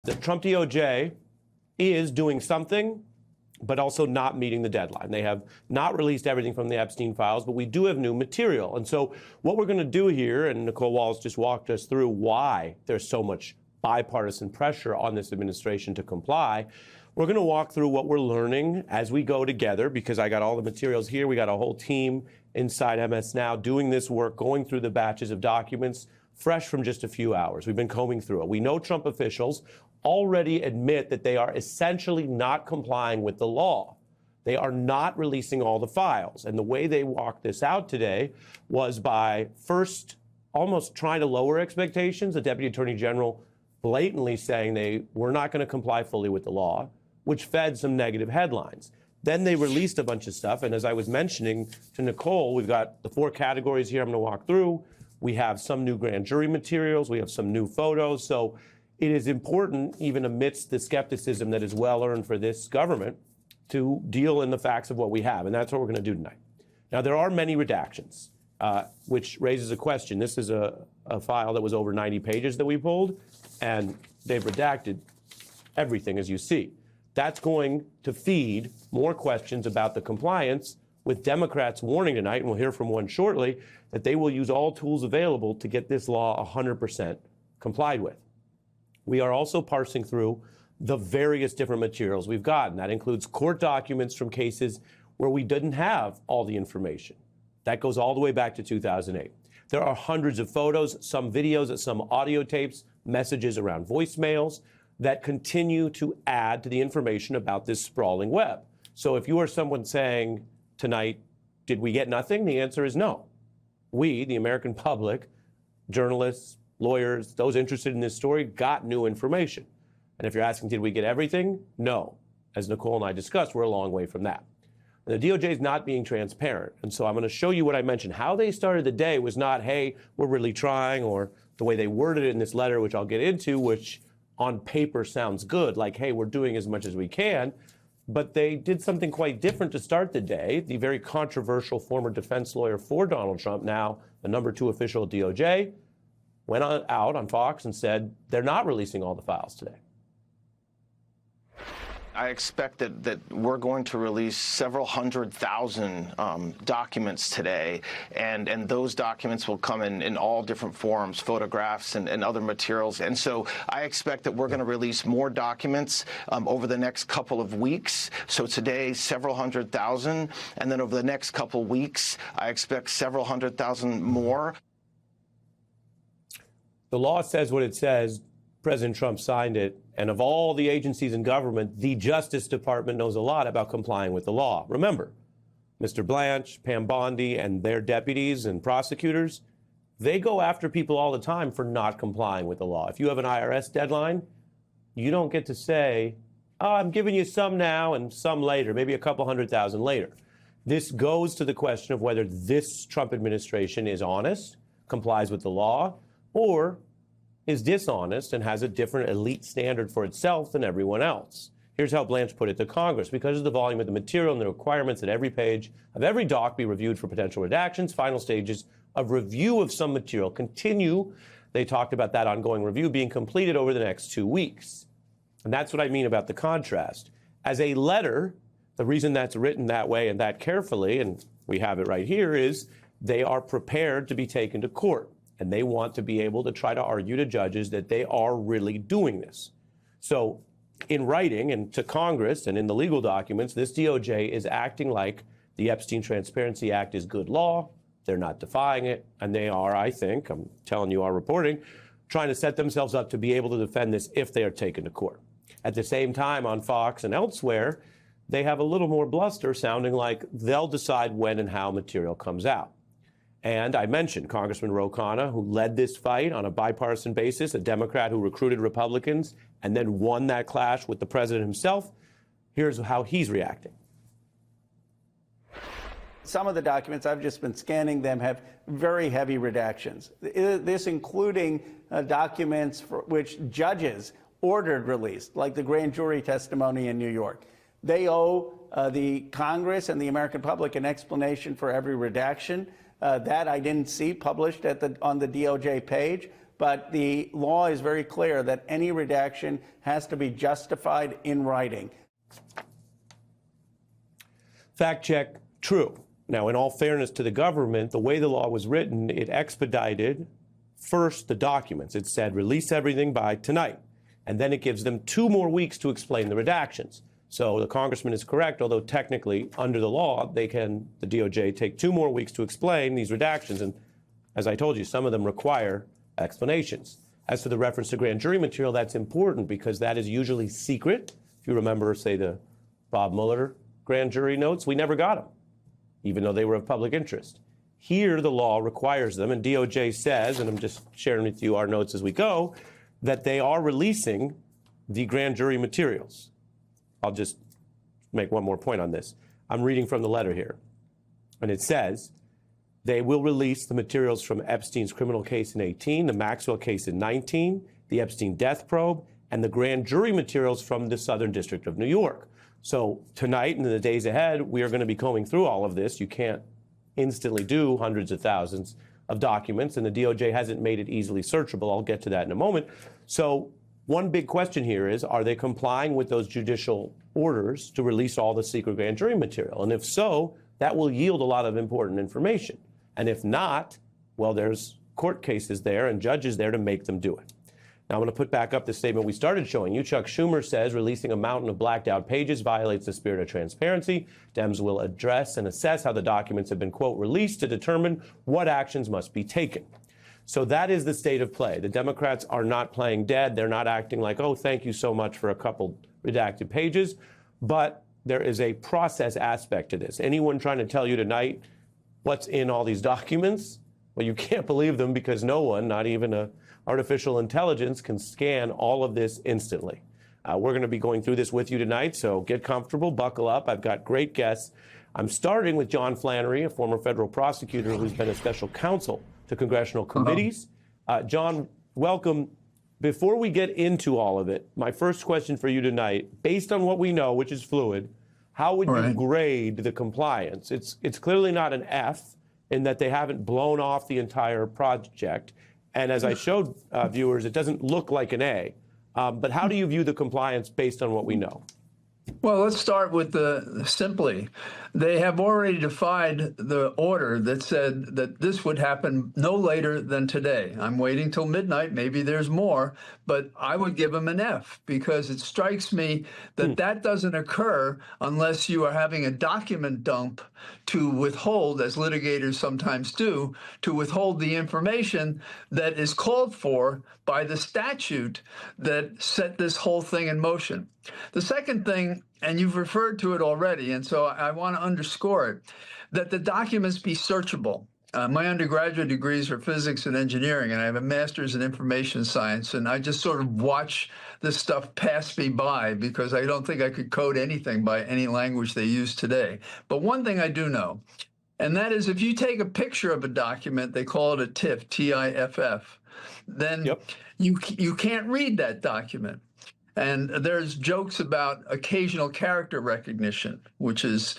The Trump DOJ is doing something, but also not meeting the deadline. They have not released everything from the Epstein files, but we do have new material. And so what we're going to do here, and Nicolle Wallace just walked us through why there's so much bipartisan pressure on this administration to comply. We're going to walk through what we're learning as we go together, because I got all the materials here. We got a whole team inside MS Now doing this work, going through the batches of documents, fresh from just a few hours. We've been combing through it. We know Trump officials already admit that they are essentially not complying with the law. They are not releasing all the files. And the way they walked this out today was by first almost trying to lower expectations. The Deputy Attorney General blatantly saying they were not going to comply fully with the law, which fed some negative headlines. Then they released a bunch of stuff. And as I was mentioning to Nicolle, we've got the 4 categories here I'm going to walk through. We have some new grand jury materials. We have some new photos. So it is important, even amidst the skepticism that is well earned for this government, to deal in the facts of what we have. And that's what we're going to do tonight. Now, there are many redactions, which raises a question. This is a file that was over 90 pages that we pulled, and they've redacted everything, as you see. That's going to feed more questions about the compliance, with Democrats warning tonight, and we'll hear from one shortly, that they will use all tools available to get this law 100% complied with. We are also parsing through the various different materials we've gotten. That includes court documents from cases where we didn't have all the information. That goes all the way back to 2008. There are hundreds of photos, some videos, some audio tapes, messages around voicemails that continue to add to the information about this sprawling web. So if you are someone saying tonight, did we get nothing? The answer is no. We, the American public, journalists, lawyers, those interested in this story, got new information. And if you're asking, did we get everything? No. As Nicolle and I discussed, we're a long way from that. And the DOJ is not being transparent. And so I'm going to show you what I mentioned. How they started the day was not, hey, we're really trying, or the way they worded it in this letter, which I'll get into, which on paper sounds good, like, hey, we're doing as much as we can. But they did something quite different to start the day. The very controversial former defense lawyer for Donald Trump, now the #2 official at DOJ, went out on Fox and said they're not releasing all the files today. I expect that we're going to release several 100,000 documents today, and those documents will come in all different forms, photographs and other materials. And so I expect that we're going to release more documents over the next couple of weeks. So today, several 100,000, and then over the next couple of weeks, I expect several 100,000 more. The law says what it says. President Trump signed it. And of all the agencies in government, the Justice Department knows a lot about complying with the law. Remember, Mr. Blanche, Pam Bondi, and their deputies and prosecutors, they go after people all the time for not complying with the law. If you have an IRS deadline, you don't get to say, oh, I'm giving you some now and some later, maybe a couple 100,000 later. This goes to the question of whether this Trump administration is honest, complies with the law, or is dishonest and has a different elite standard for itself than everyone else. Here's how Blanche put it to Congress. Because of the volume of the material and the requirements that every page of every doc be reviewed for potential redactions, final stages of review of some material continue. They talked about that ongoing review being completed over the next 2 weeks. And that's what I mean about the contrast. As a letter, the reason that's written that way and that carefully, and we have it right here, is they are prepared to be taken to court. And they want to be able to try to argue to judges that they are really doing this. So in writing and to Congress and in the legal documents, this DOJ is acting like the Epstein Transparency Act is good law. They're not defying it. And they are, I think, I'm telling you our reporting, trying to set themselves up to be able to defend this if they are taken to court. At the same time, on Fox and elsewhere, they have a little more bluster, sounding like they'll decide when and how material comes out. And I mentioned Congressman Ro Khanna, who led this fight on a bipartisan basis, a Democrat who recruited Republicans and then won that clash with the president himself. Here's how he's reacting. Some of the documents, I've just been scanning them, have very heavy redactions. This including documents for which judges ordered released, like the grand jury testimony in New York. They owe the Congress and the American public an explanation for every redaction. That I didn't see published on the DOJ page. but the law is very clear that any redaction has to be justified in writing. Fact check, true. Now, in all fairness to the government, the way the law was written, it expedited first the documents. It said release everything by tonight, and then it gives them 2 more weeks to explain the redactions. So the congressman is correct, although technically under the law, the DOJ, take 2 more weeks to explain these redactions. And as I told you, some of them require explanations. As to the reference to grand jury material, that's important because that is usually secret. If you remember, say, the Bob Mueller grand jury notes, we never got them, even though they were of public interest. Here, the law requires them, and DOJ says, and I'm just sharing with you our notes as we go, that they are releasing the grand jury materials. I'll just make one more point on this. I'm reading from the letter here, and it says they will release the materials from Epstein's criminal case in 18, the Maxwell case in 19, the Epstein death probe, and the grand jury materials from the Southern District of New York. So tonight and in the days ahead, we are going to be combing through all of this. You can't instantly do hundreds of thousands of documents, and the DOJ hasn't made it easily searchable. I'll get to that in a moment. So one big question here is, are they complying with those judicial orders to release all the secret grand jury material? And if so, that will yield a lot of important information. And if not, well, there's court cases there and judges there to make them do it. Now, I'm going to put back up the statement we started showing you. Chuck Schumer says releasing a mountain of blacked out pages violates the spirit of transparency. Dems will address and assess how the documents have been, quote, released to determine what actions must be taken. So that is the state of play. The Democrats are not playing dead. They're not acting like, oh, thank you so much for a couple redacted pages. But there is a process aspect to this. Anyone trying to tell you tonight what's in all these documents, well, you can't believe them because no one, not even a artificial intelligence, can scan all of this instantly. We're going to be going through this with you tonight, so get comfortable, buckle up. I've got great guests. I'm starting with John Flannery, a former federal prosecutor who's been a special counsel to congressional committees. John, welcome. Before we get into all of it, my first question for you tonight, based on what we know, which is fluid, how would you grade the compliance? It's clearly not an F in that they haven't blown off the entire project. And as I showed viewers, it doesn't look like an A. But how do you view the compliance based on what we know? Well, let's start with simply. They have already defied the order that said that this would happen no later than today. I'm waiting till midnight. Maybe there's more, but I would give them an F because it strikes me that that doesn't occur unless you are having a document dump to withhold, as litigators sometimes do, to withhold the information that is called for by the statute that set this whole thing in motion. The second thing, and you've referred to it already, and so I want to underscore it, that the documents be searchable. My undergraduate degrees are physics and engineering, and I have a master's in information science, and I just sort of watch this stuff pass me by because I don't think I could code anything by any language they use today. But one thing I do know, and that is if you take a picture of a document, they call it a TIFF, T-I-F-F, then you can't read that document. And there's jokes about occasional character recognition, which is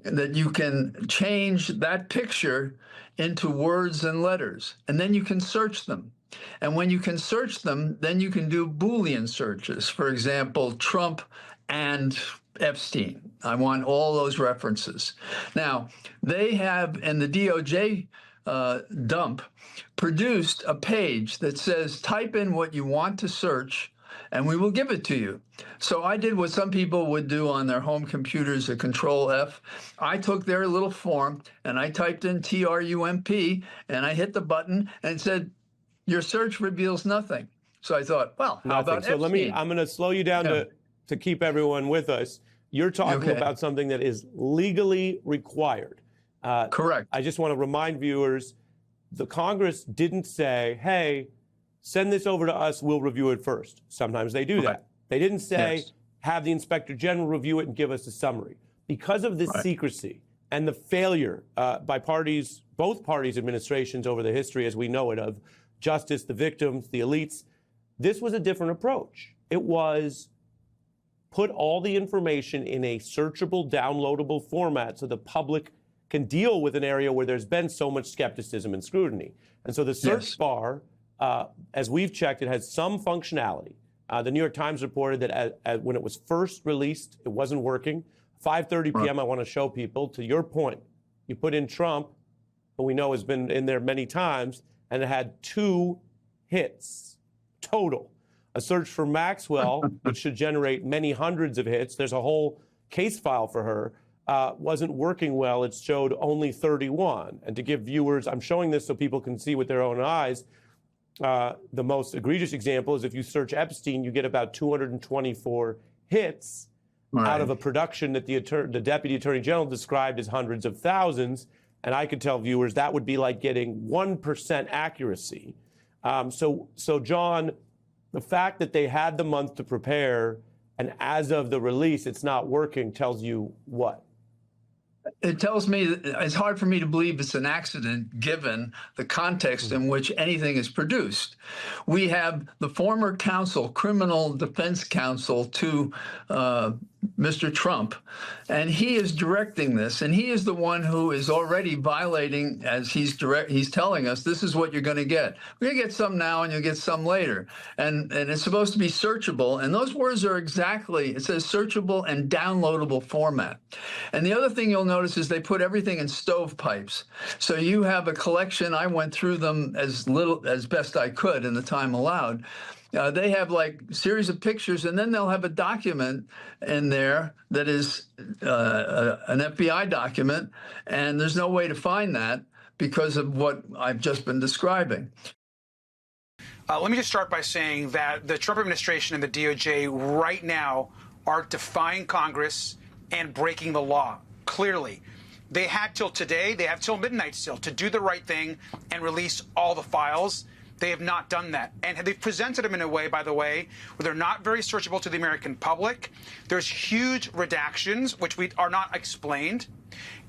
that you can change that picture into words and letters, and then you can search them. And when you can search them, then you can do Boolean searches. For example, Trump and Epstein. I want all those references. Now, they have, in the DOJ dump, produced a page that says, type in what you want to search, and we will give it to you. So I did what some people would do on their home computers, a Control F. I took their little form and I typed in TRUMP and I hit the button and it said, your search reveals nothing. So I thought, well, how about So Epstein? I'm going to slow you down to keep everyone with us. You're talking about something that is legally required. Correct. I just want to remind viewers, the Congress didn't say, hey, send this over to us, we'll review it first. Sometimes they do that. They didn't say, have the Inspector General review it and give us a summary. Because of this secrecy and the failure by parties, both parties' administrations over the history as we know it of justice, the victims, the elites, this was a different approach. It was put all the information in a searchable, downloadable format so the public can deal with an area where there's been so much skepticism and scrutiny. And so the search bar as we've checked, it has some functionality. The New York Times reported that when it was first released, it wasn't working. 5:30 p.m., I want to show people, to your point, you put in Trump, who we know has been in there many times, and it had 2 hits total. A search for Maxwell, which should generate many hundreds of hits. There's a whole case file for her. Wasn't working well. It showed only 31. And to give viewers, I'm showing this so people can see with their own eyes, the most egregious example is if you search Epstein, you get about 224 hits out of a production that the Deputy Attorney General described as hundreds of thousands. And I could tell viewers that would be like getting 1% accuracy. So John, the fact that they had the month to prepare, and as of the release, it's not working, tells you what? It tells me that it's hard for me to believe it's an accident given the context in which anything is produced. We have the former counsel, criminal defense counsel to Mr. Trump, and he is directing this, and he is the one who is already violating, as he's telling us, this is what you're going to get. We're going to get some now and you'll get some later. And it's supposed to be searchable, and those words are exactly, it says searchable and downloadable format. And the other thing you'll notice is they put everything in stovepipes. So you have a collection, I went through them as best I could in the time allowed. They have like a series of pictures, and then they'll have a document in there that is an FBI document, and there's no way to find that because of what I've just been describing. Let me just start by saying that the Trump administration and the DOJ right now are defying Congress and breaking the law, clearly. They had till today, they have till midnight still, to do the right thing and release all the files. They have not done that. And they've presented them in a way, by the way, where they're not very searchable to the American public. There's huge redactions, which are not explained.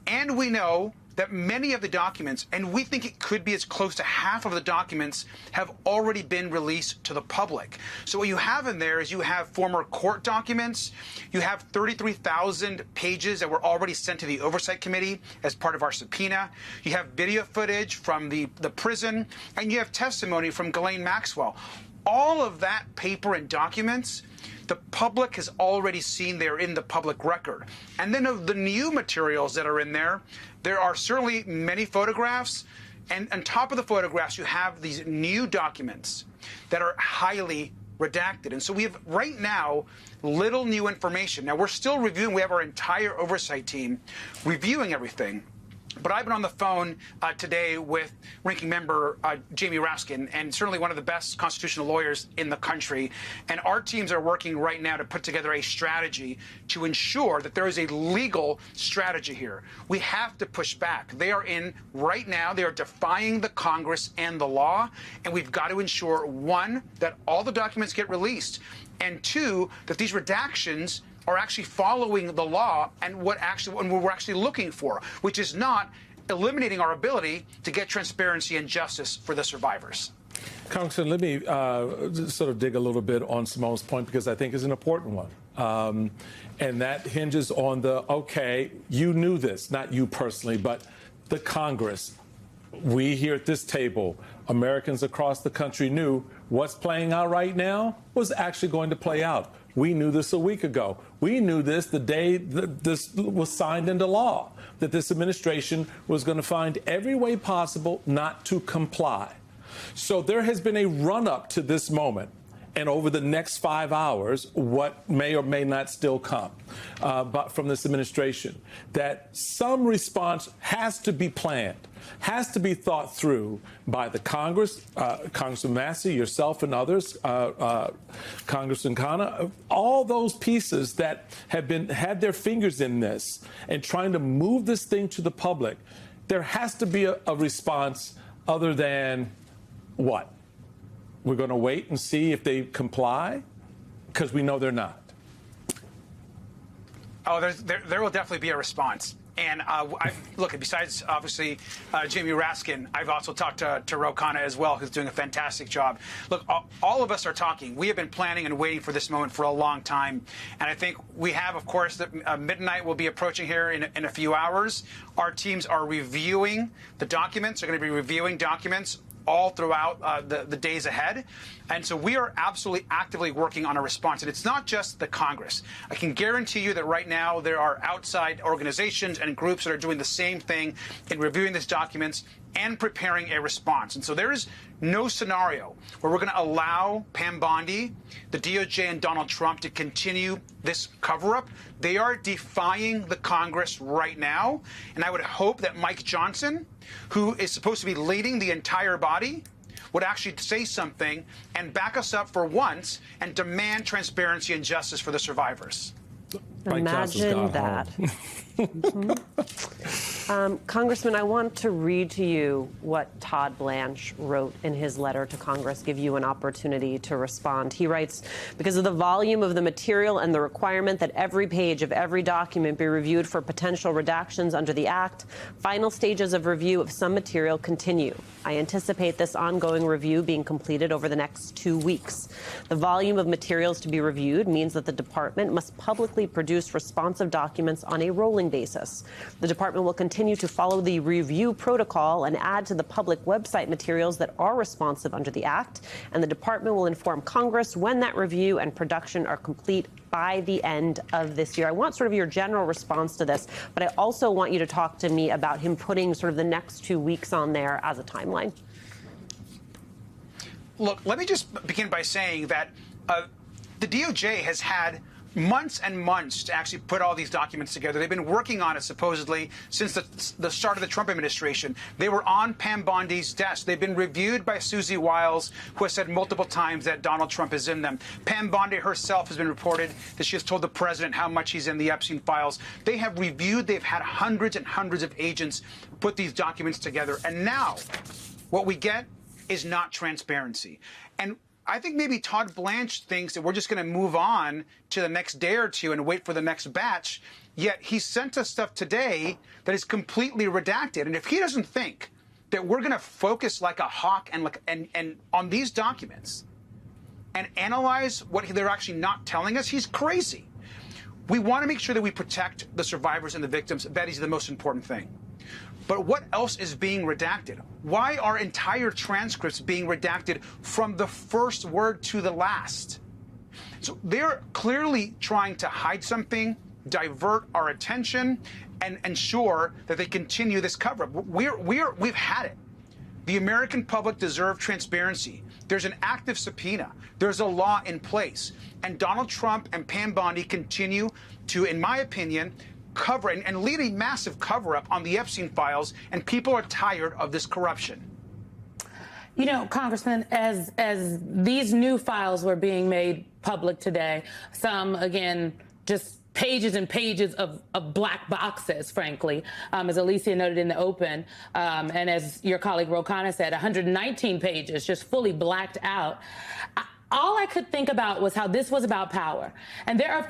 And we know that many of the documents, and we think it could be as close to half of the documents, have already been released to the public. So what you have in there is you have former court documents, you have 33,000 pages that were already sent to the Oversight Committee as part of our subpoena, you have video footage from the prison, and you have testimony from Ghislaine Maxwell. All of that paper and documents, the public has already seen. They're in the public record. And then of the new materials that are in there, there are certainly many photographs. And on top of the photographs, you have these new documents that are highly redacted. And so we have right now little new information. Now, we're still reviewing. We have our entire oversight team reviewing everything. But I've been on the phone today with Ranking Member Jamie Raskin, and certainly one of the best constitutional lawyers in the country. And our teams are working right now to put together a strategy to ensure that there is a legal strategy here. We have to push back. They are in right now. They are defying the Congress and the law. And we've got to ensure, one, that all the documents get released, and two, that these redactions are actually following the law and what we're actually looking for, which is not eliminating our ability to get transparency and justice for the survivors. Congressman, let me sort of dig a little bit on Simone's point, because I think it's an important one. And that hinges on okay, you knew this, not you personally, but the Congress. We here at this table, Americans across the country, knew what's playing out right now was actually going to play out. We knew this a week ago. We knew this the day that this was signed into law, that this administration was going to find every way possible not to comply. So there has been a run-up to this moment. And over the next 5 hours, what may or may not still come but from this administration, that some response has to be planned, has to be thought through by the Congress, Congressman Massey, yourself and others, Congressman Khanna, all those pieces that have had their fingers in this and trying to move this thing to the public. There has to be a response other than what? We're going to wait and see if they comply, because we know they're not. Oh, there will definitely be a response. And look, besides, obviously, Jamie Raskin, I've also talked to Ro Khanna as well, who's doing a fantastic job. Look, all of us are talking. We have been planning and waiting for this moment for a long time. And I think we have, of course, that midnight will be approaching here in a few hours. Our teams are reviewing the documents. They're going to be reviewing documents all throughout the days ahead. And so we are absolutely actively working on a response. And it's not just the Congress. I can guarantee you that right now there are outside organizations and groups that are doing the same thing in reviewing these documents and preparing a response. And so there is no scenario where we're going to allow Pam Bondi, the DOJ, and Donald Trump to continue this cover-up. They are defying the Congress right now. And I would hope that Mike Johnson, who is supposed to be leading the entire body, would actually say something and back us up for once and demand transparency and justice for the survivors. Imagine that. Congressman, I want to read to you what Todd Blanche wrote in his letter to Congress, give you an opportunity to respond. He writes, because of the volume of the material and the requirement that every page of every document be reviewed for potential redactions under the Act, final stages of review of some material continue. I anticipate this ongoing review being completed over the next 2 weeks. The volume of materials to be reviewed means that the department must publicly produce responsive documents on a rolling basis. The department will continue to follow the review protocol and add to the public website materials that are responsive under the Act, and the department will inform Congress when that review and production are complete by the end of this year. I want sort of your general response to this, but I also want you to talk to me about him putting sort of the next 2 weeks on there as a timeline. Look, let me just begin by saying that the DOJ has had months and months to actually put all these documents together. They've been working on it supposedly since the start of the Trump administration. They were on Pam Bondi's desk. They've been reviewed by Susie Wiles, who has said multiple times that Donald Trump is in them. Pam Bondi herself has been reported that she has told the president how much he's in the Epstein files. They have reviewed, they've had hundreds and hundreds of agents put these documents together. And now what we get is not transparency. And I think maybe Todd Blanche thinks that we're just going to move on to the next day or two and wait for the next batch. Yet he sent us stuff today that is completely redacted. And if he doesn't think that we're going to focus like a hawk and on these documents and analyze what they're actually not telling us, he's crazy. We want to make sure that we protect the survivors and the victims. That is the most important thing. But what else is being redacted? Why are entire transcripts being redacted from the first word to the last? So they're clearly trying to hide something, divert our attention, and ensure that they continue this cover-up. We've had it. The American public deserve transparency. There's an active subpoena. There's a law in place. And Donald Trump and Pam Bondi continue to, in my opinion, cover and lead a massive cover-up on the Epstein files, and people are tired of this corruption. You know, Congressman, as these new files were being made public today, some, again, just pages and pages of black boxes, frankly, as Alicia noted in the open, and as your colleague Ro Khanna said, 119 pages just fully blacked out. All I could think about was how this was about power. And there are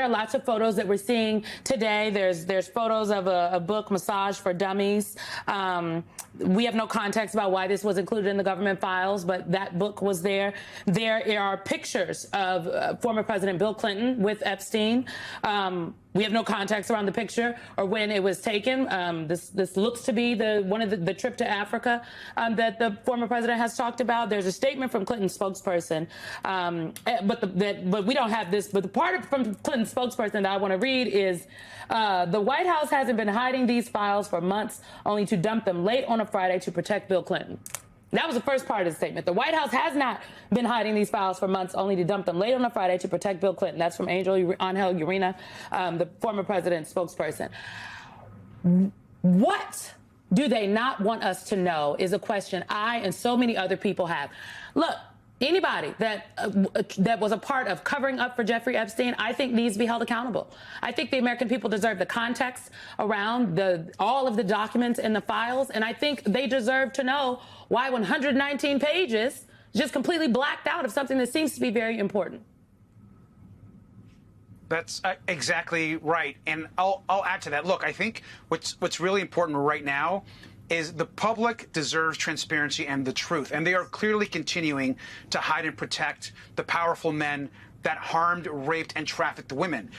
lots of photos that we're seeing today. There's photos of a book, Massage for Dummies. We have no context about why this was included in the government files, but that book was there. There are pictures of former President Bill Clinton with Epstein. We have no context around the picture or when it was taken. This looks to be one of the trip to Africa that the former president has talked about. There's a statement from Clinton's spokesperson, but we don't have this. But the part from Clinton's spokesperson that I want to read is the White House hasn't been hiding these files for months, only to dump them late on a Friday to protect Bill Clinton. That was the first part of the statement. The White House has not been hiding these files for months, only to dump them late on a Friday to protect Bill Clinton. That's from Angel Urena, the former president's spokesperson. What do they not want us to know is a question I and so many other people have. Look, anybody that was a part of covering up for Jeffrey Epstein, I think needs to be held accountable. I think the American people deserve the context around all of the documents in the files, and I think they deserve to know why 119 pages just completely blacked out of something that seems to be very important. That's exactly right, and I'll add to that. Look, I think what's really important right now is the public deserves transparency and the truth. And they are clearly continuing to hide and protect the powerful men that harmed, raped, and trafficked women.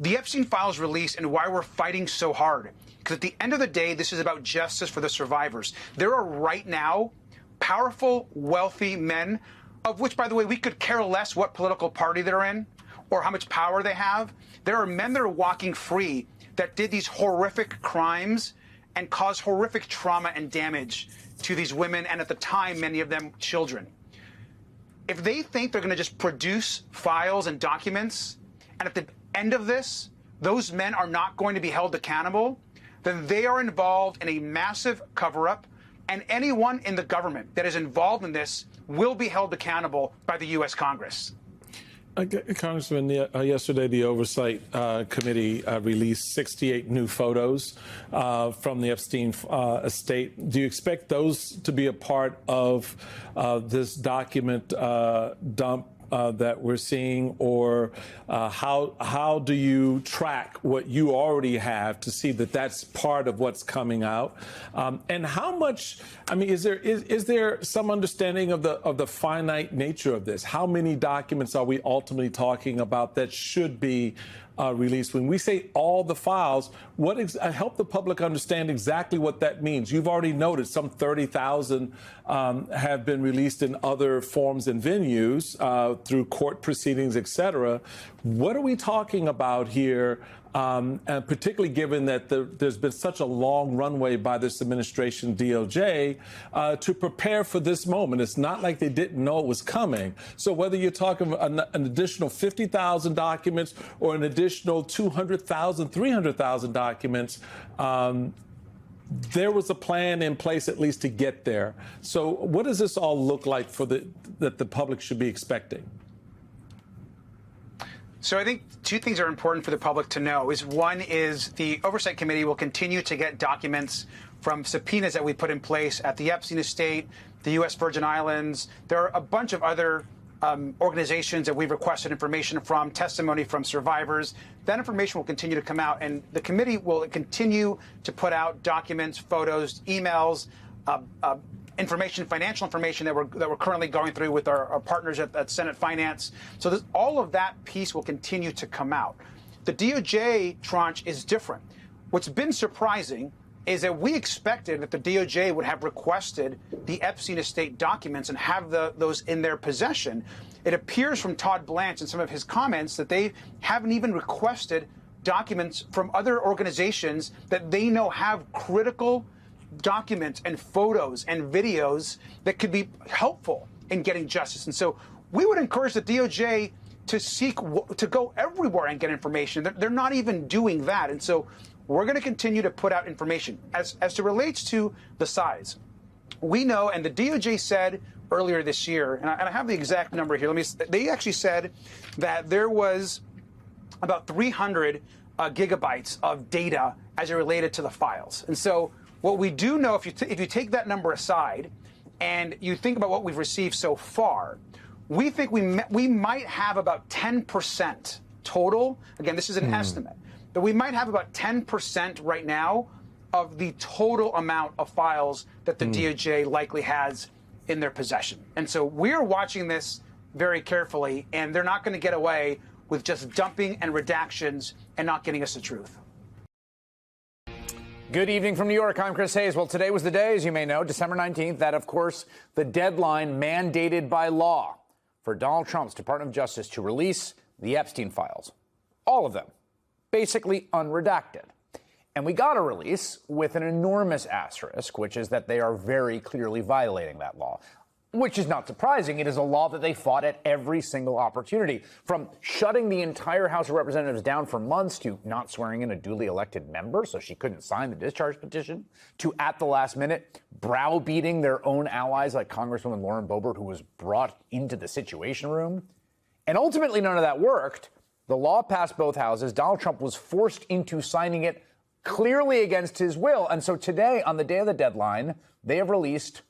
the Epstein files release and why we're fighting so hard. Because at the end of the day, this is about justice for the survivors. There are right now powerful, wealthy men, of which, by the way, we could care less what political party they're in or how much power they have. There are men that are walking free that did these horrific crimes and caused horrific trauma and damage to these women, and at the time, many of them children. If they think they're going to just produce files and documents, and at the end of this, those men are not going to be held accountable, then they are involved in a massive cover-up, and anyone in the government that is involved in this will be held accountable by the U.S. Congress. Congressman, yesterday the Oversight Committee released 68 new photos from the Epstein estate. Do you expect those to be a part of this document dump that we're seeing, or how do you track what you already have to see that that's part of what's coming out? And how much? I mean, is there some understanding of the finite nature of this? How many documents are we ultimately talking about that should be released? When we say all the files, help the public understand exactly what that means. You've already noted some 30,000 have been released in other forms and venues through court proceedings, et cetera. What are we talking about here? And particularly given that there's been such a long runway by this administration, DOJ, to prepare for this moment. It's not like they didn't know it was coming. So whether you're talking an additional 50,000 documents or an additional 200,000, 300,000 documents, there was a plan in place at least to get there. So what does this all look like that the public should be expecting? So I think two things are important for the public to know. One is the Oversight Committee will continue to get documents from subpoenas that we put in place at the Epstein estate, the U.S. Virgin Islands. There are a bunch of other organizations that we've requested information from, testimony from survivors. That information will continue to come out, and the committee will continue to put out documents, photos, emails, information, financial information that we're currently going through with our partners at Senate Finance. So all of that piece will continue to come out. The DOJ tranche is different. What's been surprising is that we expected that the DOJ would have requested the Epstein estate documents and have those in their possession. It appears from Todd Blanche and some of his comments that they haven't even requested documents from other organizations that they know have critical documents and photos and videos that could be helpful in getting justice. And so we would encourage the DOJ to go everywhere and get information. They're not even doing that. And so we're going to continue to put out information. As it relates to the size, we know, and the DOJ said earlier this year, and I have the exact number here. They actually said that there was about 300 gigabytes of data as it related to the files. And so what we do know, if you take that number aside and you think about what we've received so far, we think we might have about 10% total. Again, this is an estimate, but we might have about 10% right now of the total amount of files that the DOJ likely has in their possession. And so we're watching this very carefully, and they're not going to get away with just dumping and redactions and not getting us the truth. Good evening from New York. I'm Chris Hayes. Well, today was the day, as you may know, December 19th, that, of course, the deadline mandated by law for Donald Trump's Department of Justice to release the Epstein files. All of them, basically unredacted. And we got a release with an enormous asterisk, which is that they are very clearly violating that law. Which is not surprising. It is a law that they fought at every single opportunity, from shutting the entire House of Representatives down for months to not swearing in a duly elected member so she couldn't sign the discharge petition, to at the last minute browbeating their own allies like Congresswoman Lauren Boebert, who was brought into the Situation Room. And ultimately, none of that worked. The law passed both houses. Donald Trump was forced into signing it clearly against his will. And so today, on the day of the deadline, they have released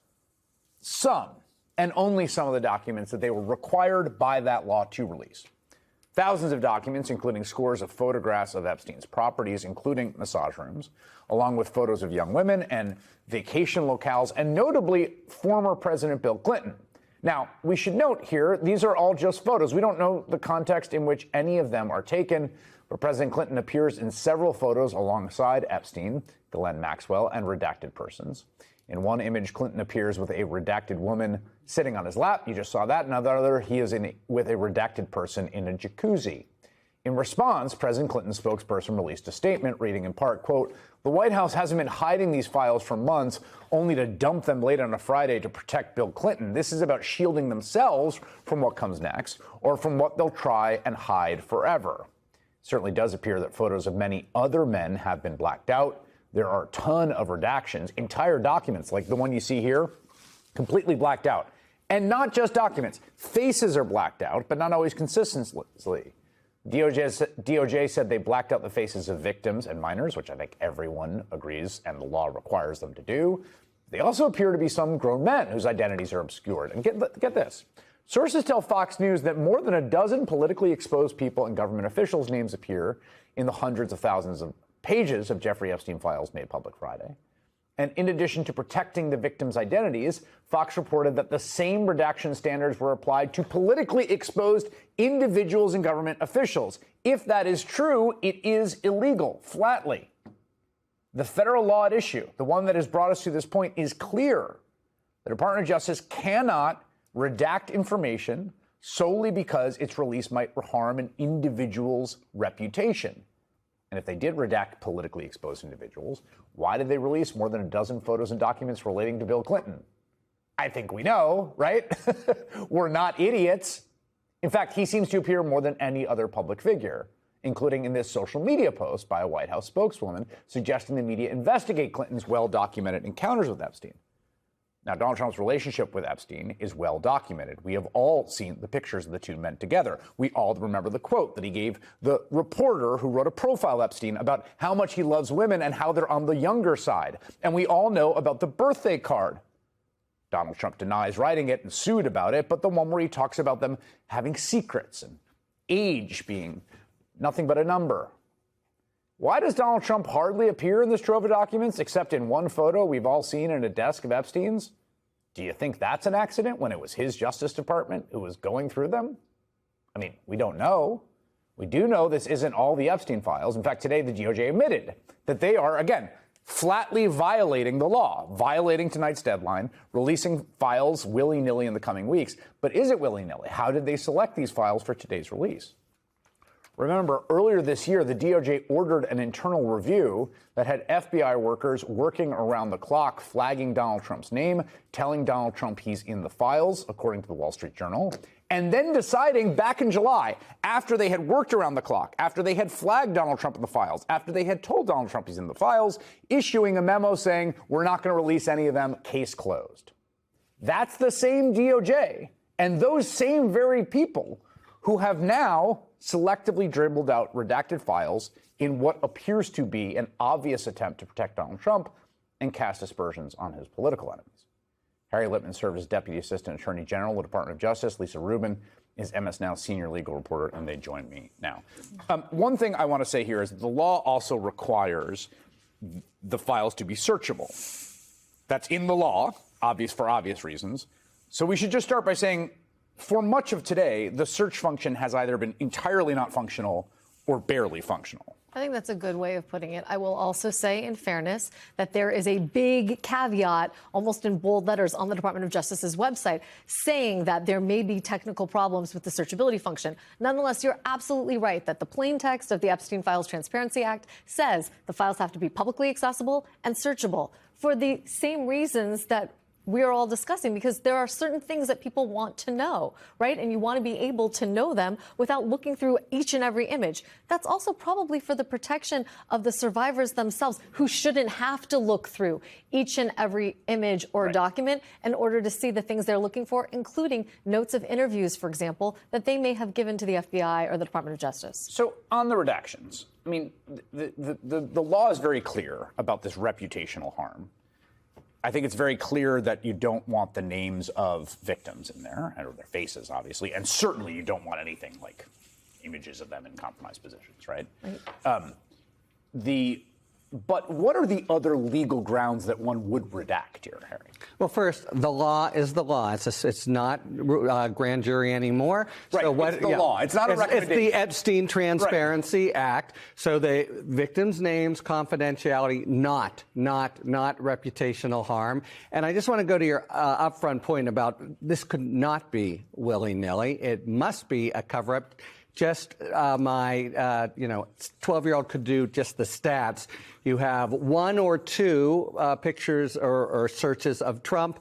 some, and only some, of the documents that they were required by that law to release. Thousands of documents, including scores of photographs of Epstein's properties, including massage rooms, along with photos of young women and vacation locales, and notably former President Bill Clinton. Now, we should note here, these are all just photos. We don't know the context in which any of them are taken, but President Clinton appears in several photos alongside Epstein, Ghislaine Maxwell, and redacted persons. In one image, Clinton appears with a redacted woman sitting on his lap. You just saw that. In another, he is with a redacted person in a jacuzzi. In response, President Clinton's spokesperson released a statement reading in part, quote, "The White House hasn't been hiding these files for months, only to dump them late on a Friday to protect Bill Clinton. This is about shielding themselves from what comes next or from what they'll try and hide forever." It certainly does appear that photos of many other men have been blacked out. There are a ton of redactions, entire documents like the one you see here, completely blacked out. And not just documents. Faces are blacked out, but not always consistently. DOJ said they blacked out the faces of victims and minors, which I think everyone agrees and the law requires them to do. They also appear to be some grown men whose identities are obscured. And get this. Sources tell Fox News that more than a dozen politically exposed people and government officials' names appear in the hundreds of thousands of pages of Jeffrey Epstein files made public Friday. And in addition to protecting the victims' identities, Fox reported that the same redaction standards were applied to politically exposed individuals and government officials. If that is true, it is illegal, flatly. The federal law at issue, the one that has brought us to this point, is clear. The Department of Justice cannot redact information solely because its release might harm an individual's reputation. And if they did redact politically exposed individuals, why did they release more than a dozen photos and documents relating to Bill Clinton? I think we know, right? We're not idiots. In fact, he seems to appear more than any other public figure, including in this social media post by a White House spokeswoman suggesting the media investigate Clinton's well-documented encounters with Epstein. Now, Donald Trump's relationship with Epstein is well documented. We have all seen the pictures of the two men together. We all remember the quote that he gave the reporter who wrote a profile Epstein about how much he loves women and how they're on the younger side. And we all know about the birthday card. Donald Trump denies writing it and sued about it, but the one where he talks about them having secrets and age being nothing but a number. Why does Donald Trump hardly appear in this trove of documents except in one photo we've all seen in a desk of Epstein's? Do you think that's an accident when it was his Justice Department who was going through them? I mean, we don't know. We do know this isn't all the Epstein files. In fact, today the DOJ admitted that they are, again, flatly violating the law, violating tonight's deadline, releasing files willy-nilly in the coming weeks. But is it willy-nilly? How did they select these files for today's release? Remember, earlier this year, the DOJ ordered an internal review that had FBI workers working around the clock, flagging Donald Trump's name, telling Donald Trump he's in the files, according to the Wall Street Journal, and then deciding back in July, after they had worked around the clock, after they had flagged Donald Trump in the files, after they had told Donald Trump he's in the files, issuing a memo saying, we're not going to release any of them, case closed. That's the same DOJ and those same very people who have now selectively dribbled out redacted files in what appears to be an obvious attempt to protect Donald Trump and cast aspersions on his political enemies. Harry Litman served as Deputy Assistant Attorney General of the Department of Justice. Lisa Rubin is MS Now senior legal reporter, and they join me now. One thing I want to say here is that the law also requires the files to be searchable. That's in the law, for obvious reasons. So we should just start by saying, for much of today, the search function has either been entirely not functional or barely functional. I think that's a good way of putting it. I will also say, in fairness, that there is a big caveat, almost in bold letters, on the Department of Justice's website, saying that there may be technical problems with the searchability function. Nonetheless, you're absolutely right that the plain text of the Epstein Files Transparency Act says the files have to be publicly accessible and searchable for the same reasons that we're all discussing, because there are certain things that people want to know, right? And you want to be able to know them without looking through each and every image. That's also probably for the protection of the survivors themselves, who shouldn't have to look through each and every image or document in order to see the things they're looking for, including notes of interviews, for example, that they may have given to the FBI or the Department of Justice. So on the redactions, I mean, the law is very clear about this reputational harm. I think it's very clear that you don't want the names of victims in there, or their faces, obviously, and certainly you don't want anything like images of them in compromised positions, right? The But what are the other legal grounds that one would redact here, Harry? Well, first, the law is the law. It's not grand jury anymore. Right, so what, it's the law. It's not a recommendation. It's the Epstein Transparency Act. So the victims' names, confidentiality, not reputational harm. And I just want to go to your upfront point about this could not be willy-nilly. It must be a cover-up. Just my 12-year-old could do just the stats. You have one or two pictures or searches of Trump,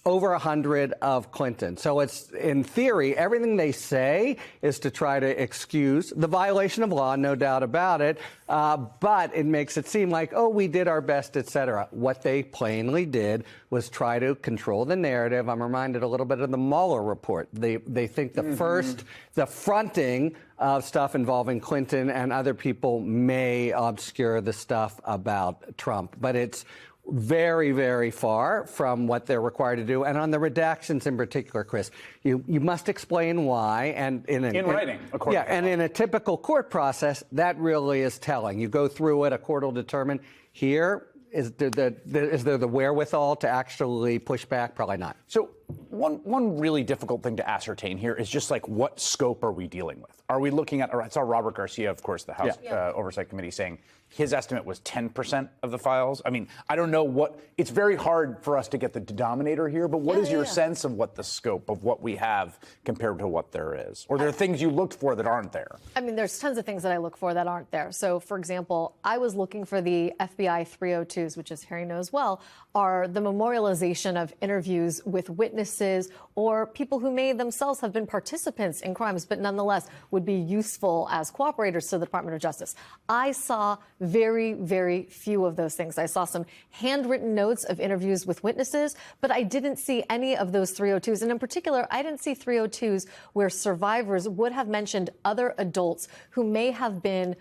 over 100 of Clinton. So it's, in theory, everything they say is to try to excuse the violation of law, no doubt about it, but it makes it seem like, oh, we did our best, et cetera. What they plainly did was try to control the narrative. I'm reminded a little bit of the Mueller report. They think the fronting of stuff involving Clinton and other people may obscure the stuff about Trump, but it's very, very far from what they're required to do. And on the redactions in particular, Chris, you must explain why. And in writing, according to and in a typical court process, that really is telling. You go through it, a court will determine here, is there the wherewithal to actually push back? Probably not. So one really difficult thing to ascertain here is just like, what scope are we dealing with? Are we looking at, I saw Robert Garcia, of course, the House Oversight Committee, saying his estimate was 10% of the files. I mean, I don't know it's very hard for us to get the denominator here, but what is your sense of what the scope of what we have compared to what there is? Or there are things you looked for that aren't there? I mean, there's tons of things that I look for that aren't there. So, for example, I was looking for the FBI 302s, which, as Harry knows well, are the memorialization of interviews with witnesses or people who may themselves have been participants in crimes, but nonetheless would be useful as cooperators to the Department of Justice. I saw very, very few of those things. I saw some handwritten notes of interviews with witnesses, but I didn't see any of those 302s. And in particular, I didn't see 302s where survivors would have mentioned other adults who may have been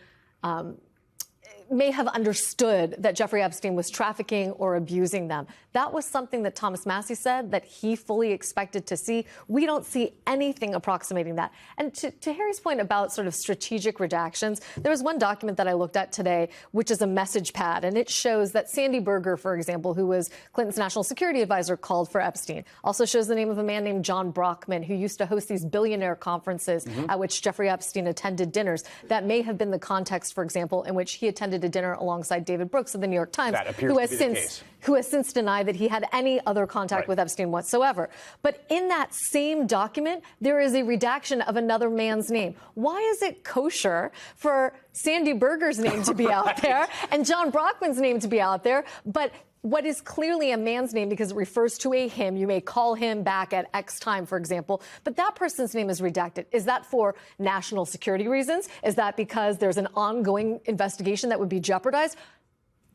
may have understood that Jeffrey Epstein was trafficking or abusing them. That was something that Thomas Massie said that he fully expected to see. We don't see anything approximating that. And to Harry's point about sort of strategic redactions, there was one document that I looked at today, which is a message pad, and it shows that Sandy Berger, for example, who was Clinton's national security advisor, called for Epstein. Also shows the name of a man named John Brockman, who used to host these billionaire conferences at which Jeffrey Epstein attended dinners. That may have been the context, for example, in which he attended a dinner alongside David Brooks of the New York Times, who has since denied that he had any other contact with Epstein whatsoever. But in that same document, there is a redaction of another man's name. Why is it kosher for Sandy Berger's name to be out there and John Brockman's name to be out there, but what is clearly a man's name because it refers to a him? You may call him back at X time, for example, but that person's name is redacted. Is that for national security reasons? Is that because there's an ongoing investigation that would be jeopardized?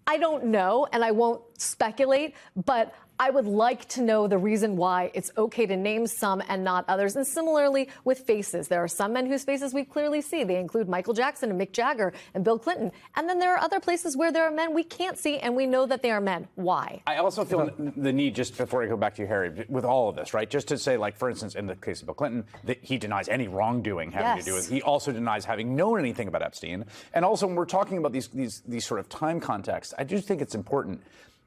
I don't know, and I won't speculate, but I would like to know the reason why it's okay to name some and not others. And similarly with faces, there are some men whose faces we clearly see. They include Michael Jackson and Mick Jagger and Bill Clinton. And then there are other places where there are men we can't see, and we know that they are men. Why? I also feel the need, just before I go back to you, Harry, with all of this, right, just to say, like, for instance, in the case of Bill Clinton, that he denies any wrongdoing having to do with it. He also denies having known anything about Epstein. And also, when we're talking about these sort of time contexts, I do think it's important.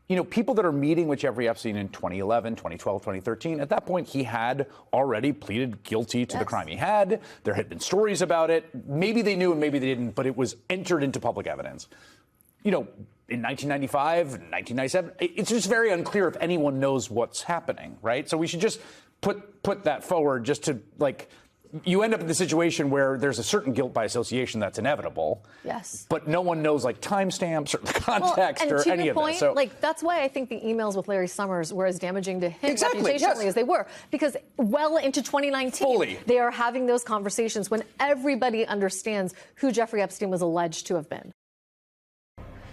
You know, people that are meeting with Jeffrey Epstein in 2011, 2012, 2013, at that point, he had already pleaded guilty to the crime he had. There had been stories about it. Maybe they knew and maybe they didn't, but it was entered into public evidence. You know, in 1995, 1997, it's just very unclear if anyone knows what's happening, right? So we should just put that forward just to, like, you end up in the situation where there's a certain guilt by association that's inevitable. Yes. But no one knows, like, timestamps or the context and or to any your of point, this. So, like, that's why I think the emails with Larry Summers were as damaging to him reputationally as they were. Because well into 2019, they are having those conversations when everybody understands who Jeffrey Epstein was alleged to have been.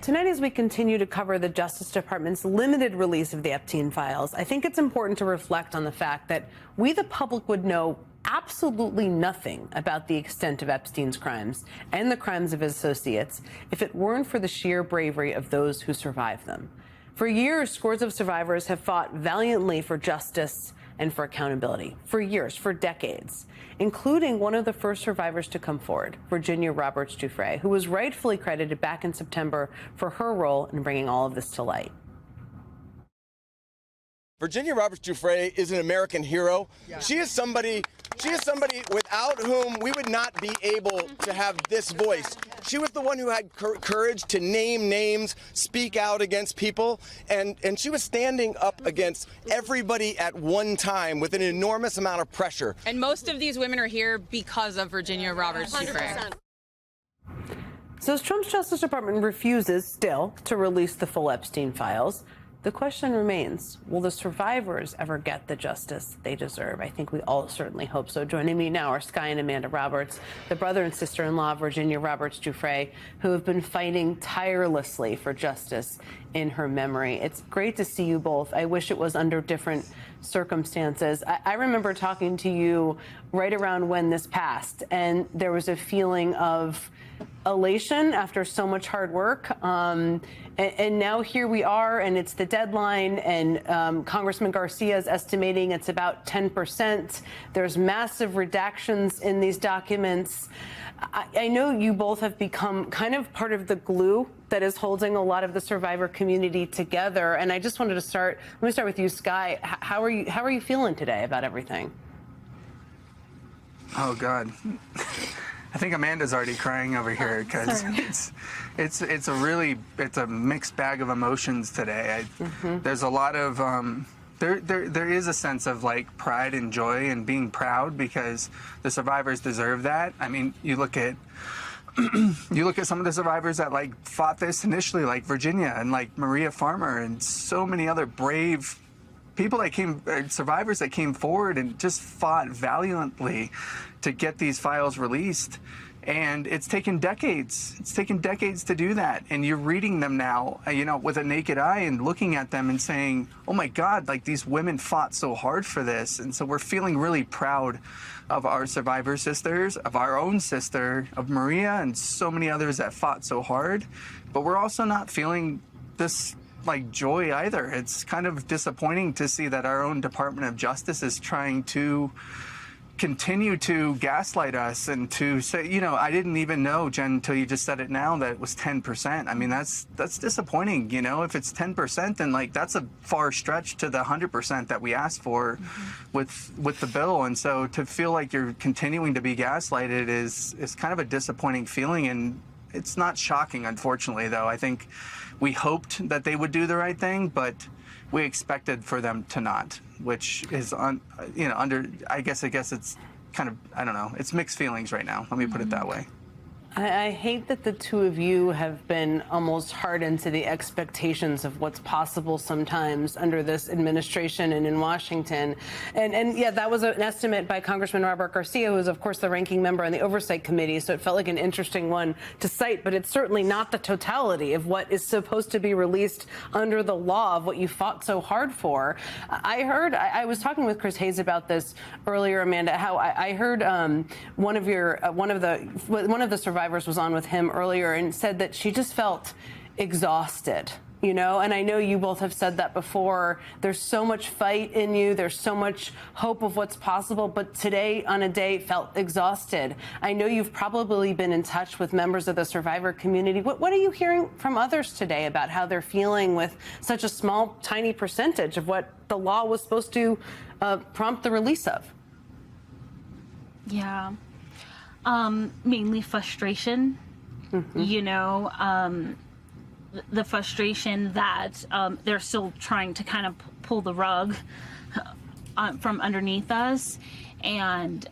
Tonight, as we continue to cover the Justice Department's limited release of the Epstein files, I think it's important to reflect on the fact that we, the public, would know absolutely nothing about the extent of Epstein's crimes and the crimes of his associates if it weren't for the sheer bravery of those who survived them. For years, scores of survivors have fought valiantly for justice and for accountability for years, for decades, including one of the first survivors to come forward, Virginia Roberts Giuffre, who was rightfully credited back in September for her role in bringing all of this to light. Virginia Roberts Giuffre is an American hero. Yeah. She is somebody without whom we would not be able to have this voice. She was the one who had courage to name names, speak out against people, and she was standing up against everybody at one time with an enormous amount of pressure. And most of these women are here because of Virginia Roberts Giuffre. So as Trump's Justice Department refuses still to release the full Epstein files, the question remains, will the survivors ever get the justice they deserve? I think we all certainly hope so. Joining me now are Sky and Amanda Roberts, the brother and sister-in-law of Virginia Roberts Giuffre, who have been fighting tirelessly for justice in her memory. It's great to see you both. I wish it was under different circumstances. I remember talking to you right around when this passed, and there was a feeling of elation after so much hard work. And now here we are, and it's the deadline, and Congressman Garcia is estimating it's about 10%. There's massive redactions in these documents. I know you both have become kind of part of the glue that is holding a lot of the survivor community together. And I just wanted to let me start with you, Sky. How are you feeling today about everything? Oh, God. I think Amanda's already crying over here because it's a mixed bag of emotions today. There's a lot of there is a sense of like pride and joy and being proud because the survivors deserve that. I mean, you look at some of the survivors that like fought this initially, like Virginia and like Maria Farmer and so many other brave people survivors that came forward and just fought valiantly to get these files released. And it's taken decades. It's taken decades to do that. And you're reading them now, with a naked eye and looking at them and saying, oh my God, like these women fought so hard for this. And so we're feeling really proud of our survivor sisters, of our own sister, of Maria, and so many others that fought so hard. But we're also not feeling this like joy either. It's kind of disappointing to see that our own Department of Justice is trying to continue to gaslight us and to say, I didn't even know, Jen, until you just said it now, that it was 10%. I mean, that's disappointing. If it's 10%, then like that's a far stretch to the 100% that we asked for with the bill. And so to feel like you're continuing to be gaslighted is kind of a disappointing feeling. And it's not shocking, unfortunately, though. I think we hoped that they would do the right thing, but we expected for them to not, which is I guess it's kind of, I don't know, it's mixed feelings right now. Let me put it that way. I hate that the two of you have been almost hardened to the expectations of what's possible sometimes under this administration and in Washington. And yeah, that was an estimate by Congressman Robert Garcia, who is, of course, the ranking member on the Oversight Committee. So it felt like an interesting one to cite, but it's certainly not the totality of what is supposed to be released under the law of what you fought so hard for. I was talking with Chris Hayes about this earlier, Amanda, how I heard one of the survivors was on with him earlier and said that she just felt exhausted, and I know you both have said that before. There's so much fight in you. There's so much hope of what's possible. But today, on a day, felt exhausted. I know you've probably been in touch with members of the survivor community. What are you hearing from others today about how they're feeling with such a small, tiny percentage of what the law was supposed to prompt the release of? Yeah. Mainly frustration, the frustration that they're still trying to kind of pull the rug from underneath us, and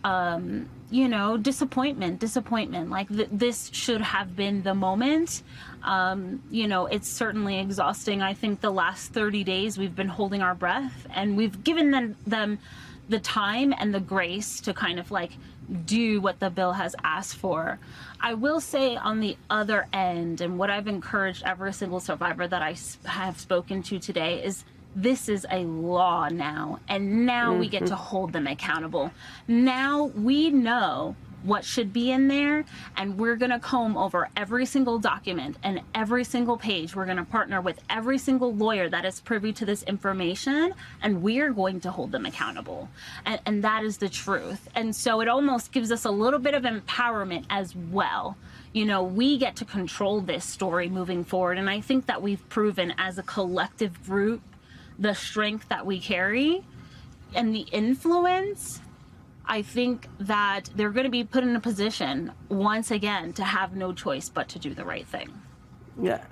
disappointment. Like this should have been the moment. It's certainly exhausting. I think the last 30 days we've been holding our breath, and we've given them the time and the grace to kind of like do what the bill has asked for. I will say on the other end, and what I've encouraged every single survivor that I have spoken to today is this is a law now, and now we get to hold them accountable. Now we know what should be in there, and we're going to comb over every single document and every single page. We're going to partner with every single lawyer that is privy to this information, and we're going to hold them accountable. And that is the truth. And so it almost gives us a little bit of empowerment as well. You know, we get to control this story moving forward, and I think that we've proven as a collective group the strength that we carry and the influence. I think that they're going to be put in a position once again to have no choice but to do the right thing. Yeah,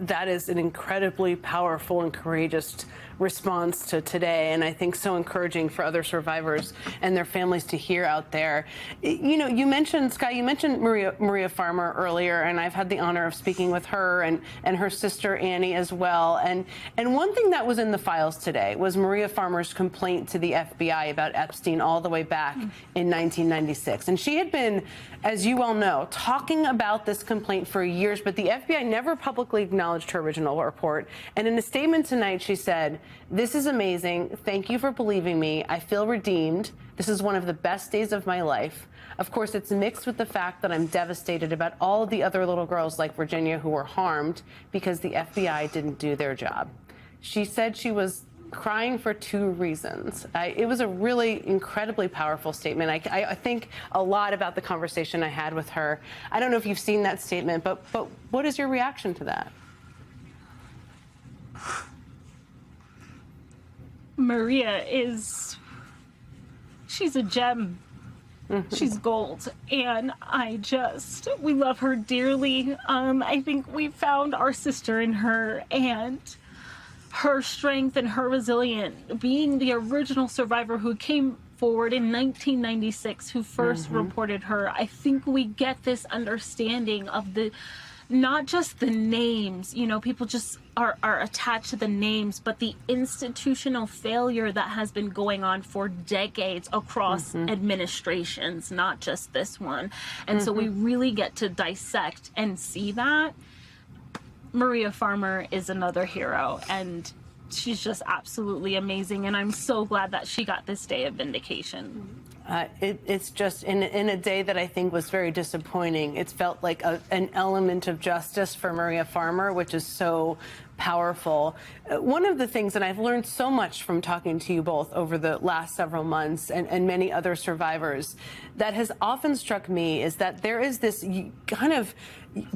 that is an incredibly powerful and courageous response to today, and I think so encouraging for other survivors and their families to hear out there. You know, you mentioned, Sky, you mentioned Maria Farmer earlier, and I've had the honor of speaking with her and her sister Annie as well. And one thing that was in the files today was Maria Farmer's complaint to the FBI about Epstein all the way back in 1996. And she had been, as you well know, talking about this complaint for years, but the FBI never publicly acknowledged her original report. And in a statement tonight, she said, "This is amazing. Thank you for believing me. I feel redeemed. This is one of the best days of my life. Of course, it's mixed with the fact that I'm devastated about all of the other little girls like Virginia who were harmed because the FBI didn't do their job." She said she was crying for two reasons. It was a really incredibly powerful statement. I think a lot about the conversation I had with her. I don't know if you've seen that statement, but what is your reaction to that? Maria she's a gem. She's gold. And we love her dearly. I think we found our sister in her, and her strength and her resilience, being the original survivor who came forward in 1996, who first reported her. I think we get this understanding of not just the names, you know, people just are attached to the names, but the institutional failure that has been going on for decades across administrations, not just this one. And so we really get to dissect and see that. Maria Farmer is another hero, and she's just absolutely amazing, and I'm so glad that she got this day of vindication. It's just in a day that I think was very disappointing. It felt like an element of justice for Maria Farmer, which is so powerful. One of the things, and I've learned so much from talking to you both over the last several months and many other survivors, that has often struck me is that there is this kind of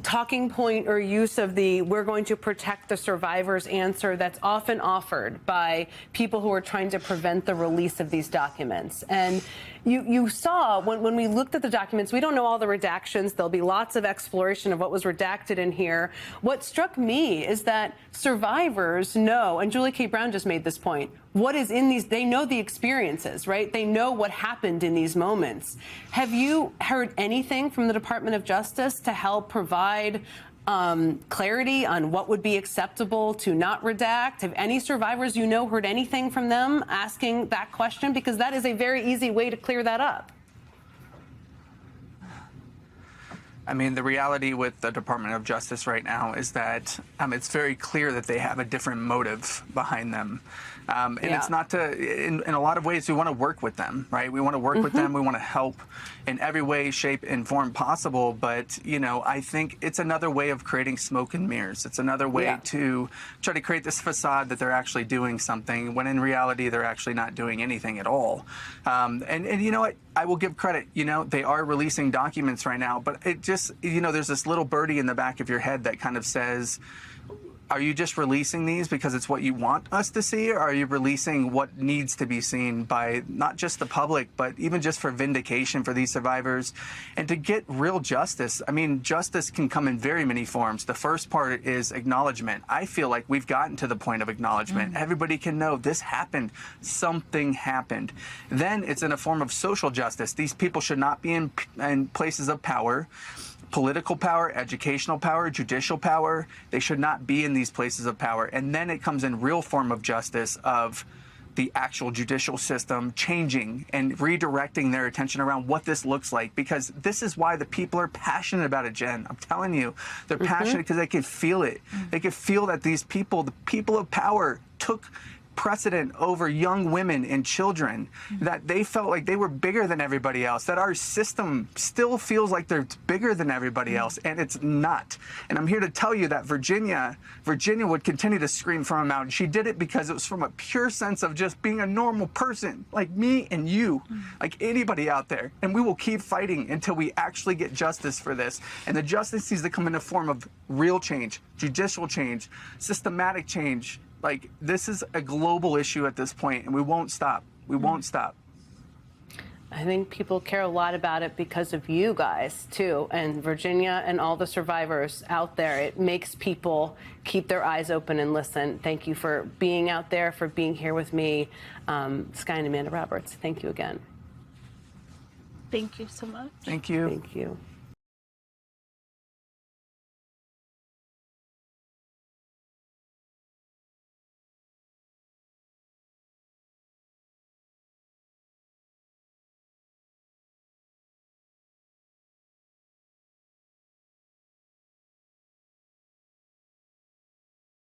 talking point or use of the "we're going to protect the survivors" answer that's often offered by people who are trying to prevent the release of these documents. And you saw when we looked at the documents, we don't know all the redactions. There'll be lots of exploration of what was redacted in here. What struck me is that survivors know, and Julie K. Brown just made this point, what is in these. They know the experiences, right? They know what happened in these moments. Have you heard anything from the Department of Justice to help provide clarity on what would be acceptable to not redact? Have any survivors you know heard anything from them asking that question? Because that is a very easy way to clear that up. I mean, the reality with the Department of Justice right now is that it's very clear that they have a different motive behind them. And it's not to, in a lot of ways, we want to work with them, right? We want to work with them. We want to help in every way, shape, and form possible. But, you know, I think it's another way of creating smoke and mirrors. It's another way to try to create this facade that they're actually doing something when in reality they're actually not doing anything at all. And you know what? I will give credit. You know, they are releasing documents right now, but it just, you know, there's this little birdie in the back of your head that kind of says, are you just releasing these because it's what you want us to see, or are you releasing what needs to be seen by not just the public, but even just for vindication for these survivors and to get real justice? I mean, justice can come in very many forms. The first part is acknowledgement. I feel like we've gotten to the point of acknowledgement. Everybody can know this happened. Something happened. Then it's in a form of social justice. These people should not be in places of power. Political power, educational power, judicial power. They should not be in these places of power. And then it comes in real form of justice of the actual judicial system changing and redirecting their attention around what this looks like, because this is why the people are passionate about it, Jen. I'm telling you, they're passionate because they can feel it. They can feel that these people, the people of power, took precedent over young women and children, that they felt like they were bigger than everybody else, that our system still feels like they're bigger than everybody else, and it's not. And I'm here to tell you that Virginia would continue to scream from a mountain. She did it because it was from a pure sense of just being a normal person, like me and you, like anybody out there. And we will keep fighting until we actually get justice for this. And the justice needs to come in the form of real change, judicial change, systematic change. Like, this is a global issue at this point, and we won't stop. We won't stop. I think people care a lot about it because of you guys, too, and Virginia and all the survivors out there. It makes people keep their eyes open and listen. Thank you for being out there, for being here with me. Skye and Amanda Roberts, thank you again. Thank you so much. Thank you. Thank you.